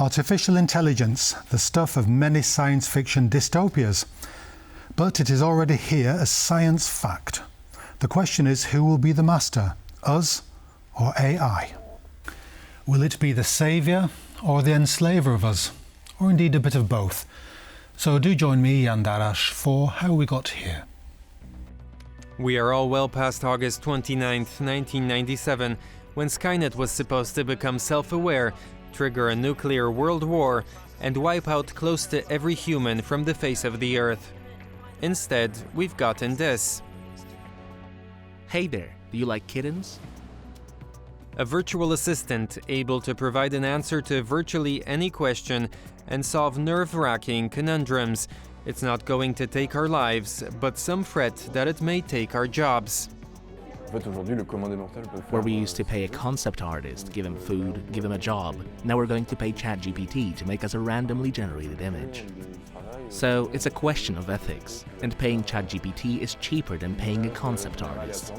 Artificial intelligence, the stuff of many science fiction dystopias. But it is already here as science fact. The question is, who will be the master, us or AI? Will it be the saviour or the enslaver of us? Or indeed a bit of both? So do join me, Jan Darasz, for How We Got Here. We are all well past August 29th, 1997, when Skynet was supposed to become self-aware, trigger a nuclear world war, and wipe out close to every human from the face of the Earth. Instead, we've gotten this. Hey there, do you like kittens? A virtual assistant able to provide an answer to virtually any question and solve nerve-wracking conundrums. It's not going to take our lives, but some fret that it may take our jobs. Where we used to pay a concept artist, give him food, give him a job, now we're going to pay ChatGPT to make us a randomly generated image. So it's a question of ethics, and paying ChatGPT is cheaper than paying a concept artist.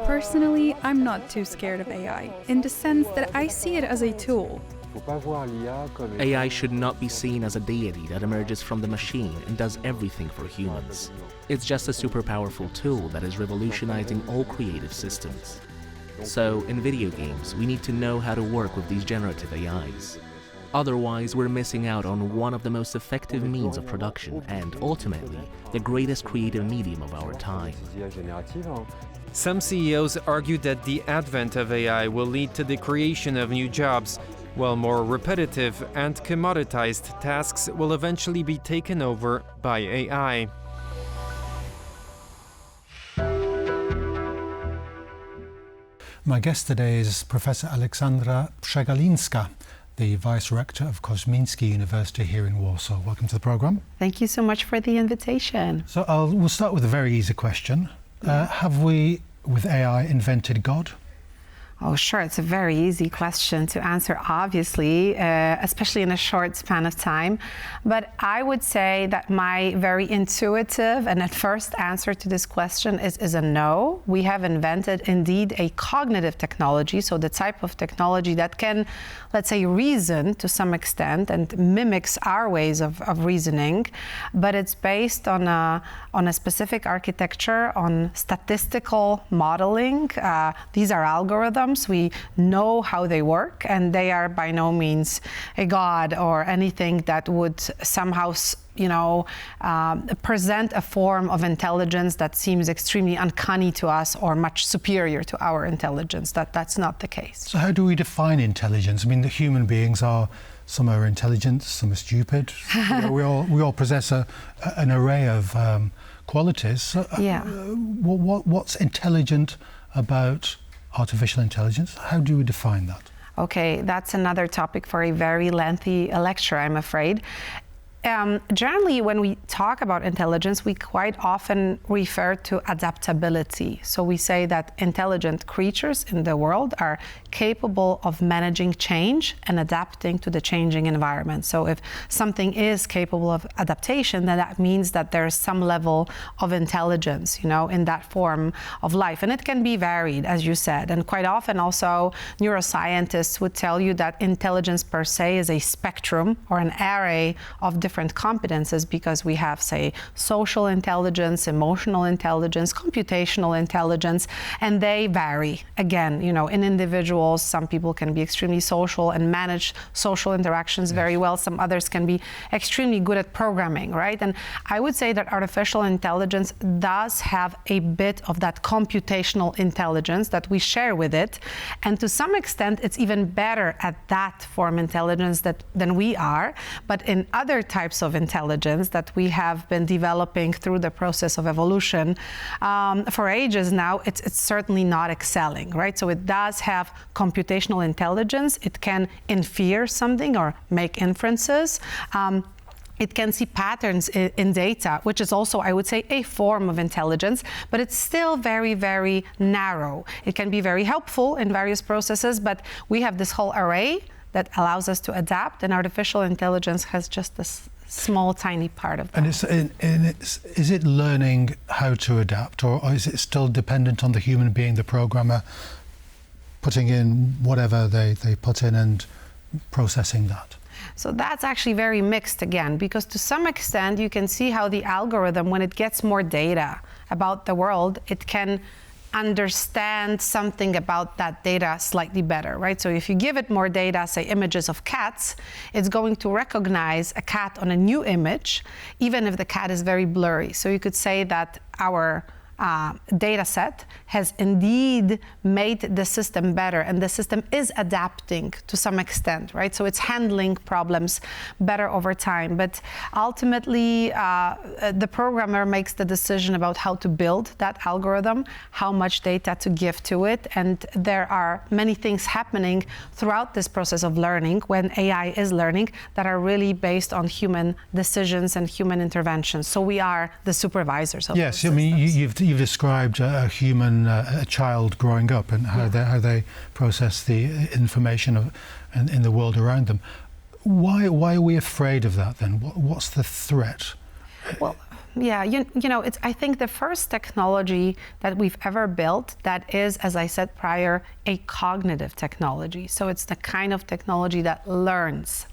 Personally, I'm not too scared of AI, in the sense that I see it as a tool. AI should not be seen as a deity that emerges from the machine and does everything for humans. It's just a super powerful tool that is revolutionizing all creative systems. So, in video games, we need to know how to work with these generative AIs. Otherwise, we're missing out on one of the most effective means of production and, ultimately, the greatest creative medium of our time. Some CEOs argue that the advent of AI will lead to the creation of new jobs, while more repetitive and commoditized tasks will eventually be taken over by AI. My guest today is Professor Aleksandra Przegalińska, the vice-rector of Kozminski University here in Warsaw. Welcome to the programme. Thank you so much for the invitation. So we'll start with a very easy question. Have we, with AI, invented God? Oh, sure. It's a very easy question to answer, obviously, especially in a short span of time. But I would say that my very intuitive and at first answer to this question is a no. We have invented, indeed, a cognitive technology, so the type of technology that can, let's say, reason to some extent and mimics our ways of reasoning, but it's based on a specific architecture, on statistical modeling. These are algorithms. We know how they work, and they are by no means a god or anything that would somehow, present a form of intelligence that seems extremely uncanny to us or much superior to our intelligence. That's not the case. So how do we define intelligence? I mean, the human beings are, some are intelligent, some are stupid. We all possess an array of qualities. So, what's intelligent about artificial intelligence? How do we define that? Okay, that's another topic for a very lengthy lecture, I'm afraid. Generally, when we talk about intelligence, we quite often refer to adaptability. So we say that intelligent creatures in the world are capable of managing change and adapting to the changing environment. So if something is capable of adaptation, then that means that there's some level of intelligence, in that form of life. And it can be varied, as you said. And quite often also, neuroscientists would tell you that intelligence per se is a spectrum or an array of different competences, because we have, say, social intelligence, emotional intelligence, computational intelligence, and they vary. Again, in individuals, some people can be extremely social and manage social interactions very well. Some others can be extremely good at programming, right? And I would say that artificial intelligence does have a bit of that computational intelligence that we share with it. And to some extent, it's even better at that form of intelligence than we are. But in other types of intelligence that we have been developing through the process of evolution for ages now, it's certainly not excelling, right? So it does have computational intelligence. It can infer something or make inferences. It can see patterns in data, which is also, I would say, a form of intelligence, but it's still very, very narrow. It can be very helpful in various processes, but we have this whole array that allows us to adapt, and artificial intelligence has just this small, tiny part of that. And is it learning how to adapt, or is it still dependent on the human being, the programmer, putting in whatever they put in and processing that? So that's actually very mixed again, because to some extent you can see how the algorithm, when it gets more data about the world, it can understand something about that data slightly better, right? So if you give it more data, say images of cats, it's going to recognize a cat on a new image, even if the cat is very blurry. So you could say that our data set has indeed made the system better, and the system is adapting to some extent, right? So it's handling problems better over time. But ultimately, the programmer makes the decision about how to build that algorithm, how much data to give to it, and there are many things happening throughout this process of learning, when AI is learning, that are really based on human decisions and human interventions. So we are the supervisors of yes, those I mean, systems. you've described a human, a child growing up, and how they process the information in the world around them. Why are we afraid of that then? What's the threat? Well, yeah, you know, I think the first technology that we've ever built that is, as I said prior, a cognitive technology. So it's the kind of technology that learns.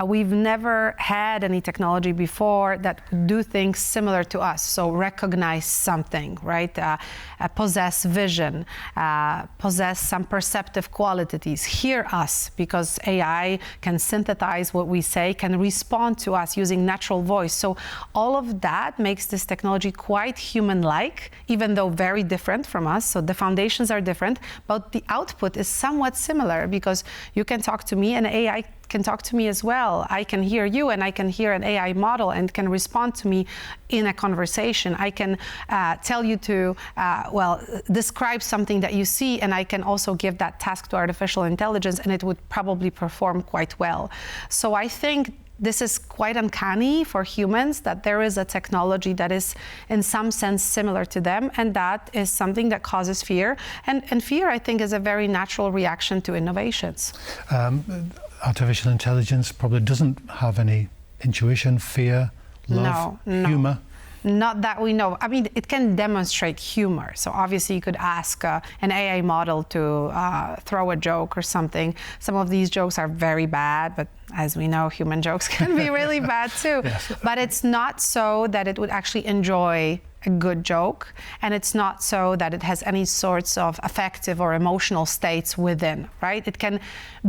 We've never had any technology before that would do things similar to us. So recognize something, right? Possess vision, possess some perceptive qualities, hear us, because AI can synthesize what we say, can respond to us using natural voice. So all of that makes this technology quite human-like, even though very different from us. So the foundations are different, but the output is somewhat similar, because you can talk to me and AI can talk to me as well. I can hear you and I can hear an AI model and can respond to me in a conversation. I can tell you to, describe something that you see, and I can also give that task to artificial intelligence and it would probably perform quite well. So I think this is quite uncanny for humans, that there is a technology that is in some sense similar to them, and that is something that causes fear. And fear, I think, is a very natural reaction to innovations. Artificial intelligence probably doesn't have any intuition, fear, love, humor. Not that we know. I mean, it can demonstrate humor. So obviously you could ask an AI model to throw a joke or something. Some of these jokes are very bad, but as we know, human jokes can be really bad too. Yes. But it's not so that it would actually enjoy a good joke, and it's not so that it has any sorts of affective or emotional states within, right? It can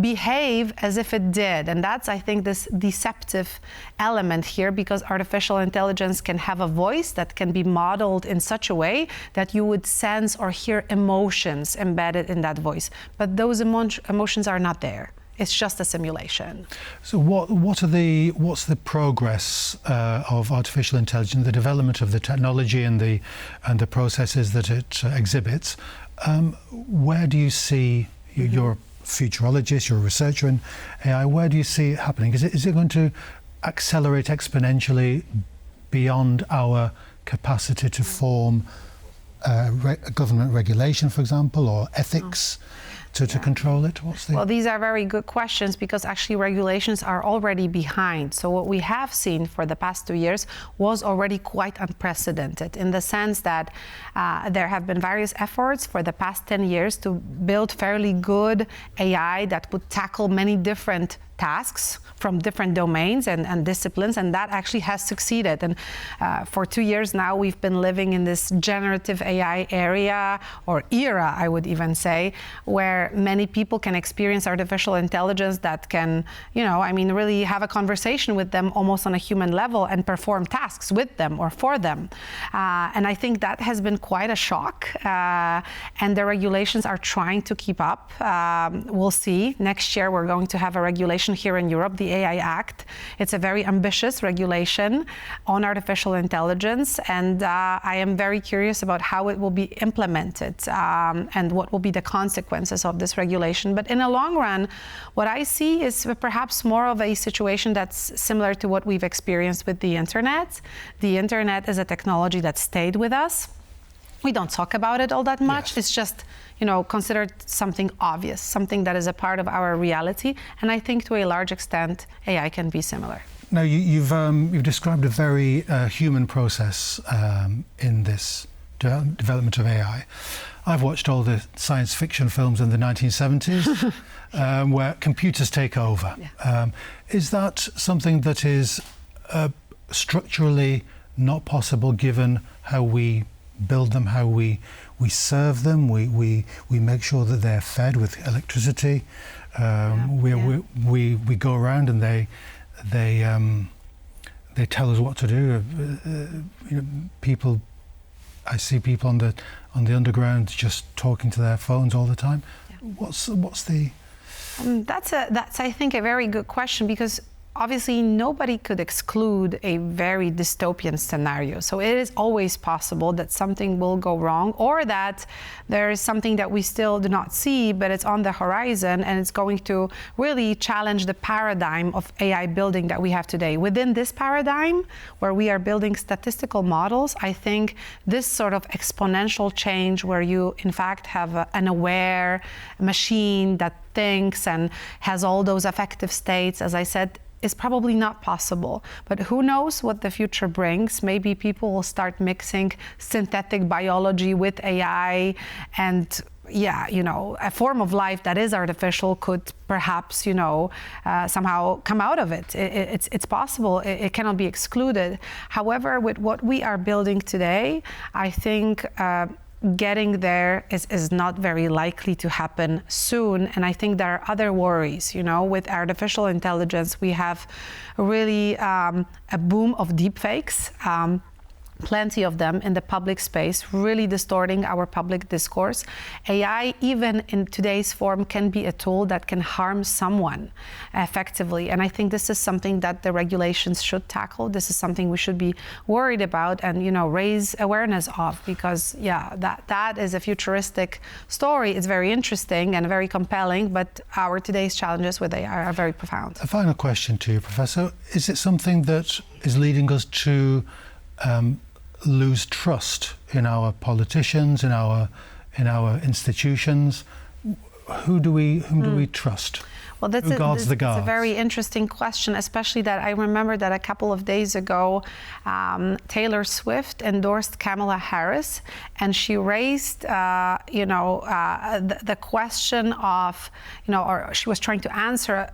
behave as if it did, and that's, I think, this deceptive element here, because artificial intelligence can have a voice that can be modeled in such a way that you would sense or hear emotions embedded in that voice, but those emotions are not there. It's just a simulation. So what's the progress of artificial intelligence, the development of the technology and the processes that it exhibits? Where do you see, you're a futurologist, you're a researcher in AI, where do you see it happening? Is it going to accelerate exponentially beyond our capacity to form government regulation, for example, or ethics? To control it? Well, these are very good questions, because actually regulations are already behind. So what we have seen for the past 2 years was already quite unprecedented, in the sense that there have been various efforts for the past 10 years to build fairly good AI that would tackle many different tasks from different domains and disciplines, and that actually has succeeded. And for 2 years now, we've been living in this generative AI area, or era, I would even say, where many people can experience artificial intelligence that can, really have a conversation with them almost on a human level and perform tasks with them or for them. And I think that has been quite a shock, and the regulations are trying to keep up. We'll see. Next year, we're going to have a regulation here in Europe, the AI Act. It's a very ambitious regulation on artificial intelligence, and I am very curious about how it will be implemented and what will be the consequences of this regulation. But in the long run, what I see is perhaps more of a situation that's similar to what we've experienced with the internet. The internet is a technology that stayed with us. We don't talk about it all that much. Yes. It's just, considered something obvious, something that is a part of our reality. And I think to a large extent, AI can be similar. Now, you've described a very human process in this development of AI. I've watched all the science fiction films in the 1970s where computers take over. Yeah. Is that something that is structurally not possible given how we build them, how we serve them, we make sure that they're fed with electricity. We go around and they tell us what to do. I see people on the underground just talking to their phones all the time. Yeah. What's the? That's I think a very good question, because obviously nobody could exclude a very dystopian scenario. So it is always possible that something will go wrong, or that there is something that we still do not see, but it's on the horizon and it's going to really challenge the paradigm of AI building that we have today. Within this paradigm, where we are building statistical models, I think this sort of exponential change where you in fact have an aware machine that thinks and has all those affective states, as I said, is probably not possible. But who knows what the future brings? Maybe people will start mixing synthetic biology with AI, and a form of life that is artificial could perhaps, somehow come out of it. It's possible. It cannot be excluded. However, with what we are building today, I think getting there is not very likely to happen soon. And I think there are other worries. With artificial intelligence, we have really a boom of deepfakes. Plenty of them in the public space, really distorting our public discourse. AI, even in today's form, can be a tool that can harm someone effectively. And I think this is something that the regulations should tackle. This is something we should be worried about and, raise awareness of, because, that is a futuristic story. It's very interesting and very compelling, but our today's challenges with AI are very profound. A final question to you, Professor. Is it something that is leading us to lose trust in our politicians, in our institutions? Who do we trust? Well, that's a very interesting question, especially that I remember that a couple of days ago, Taylor Swift endorsed Kamala Harris, and she raised, the question of, or she was trying to answer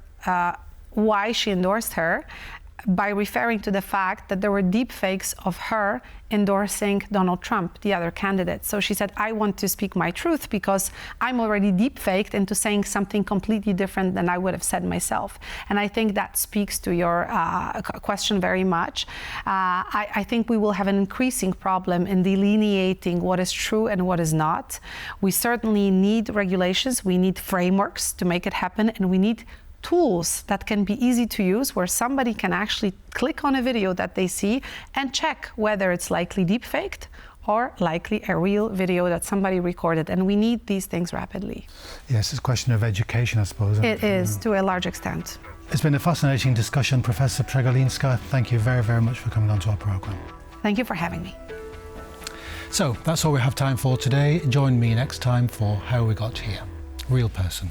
why she endorsed her, by referring to the fact that there were deepfakes of her endorsing Donald Trump, the other candidate. So she said, I want to speak my truth because I'm already deepfaked into saying something completely different than I would have said myself. And I think that speaks to your question very much. I think we will have an increasing problem in delineating what is true and what is not. We certainly need regulations, we need frameworks to make it happen, and we need tools that can be easy to use, where somebody can actually click on a video that they see and check whether it's likely deepfaked or likely a real video that somebody recorded. And we need these things rapidly. Yes, it's a question of education, I suppose. It is, to a large extent. It's been a fascinating discussion. Professor Przegalińska, thank you very, very much for coming on to our programme. Thank you for having me. So that's all we have time for today. Join me next time for How We Got Here. Real person.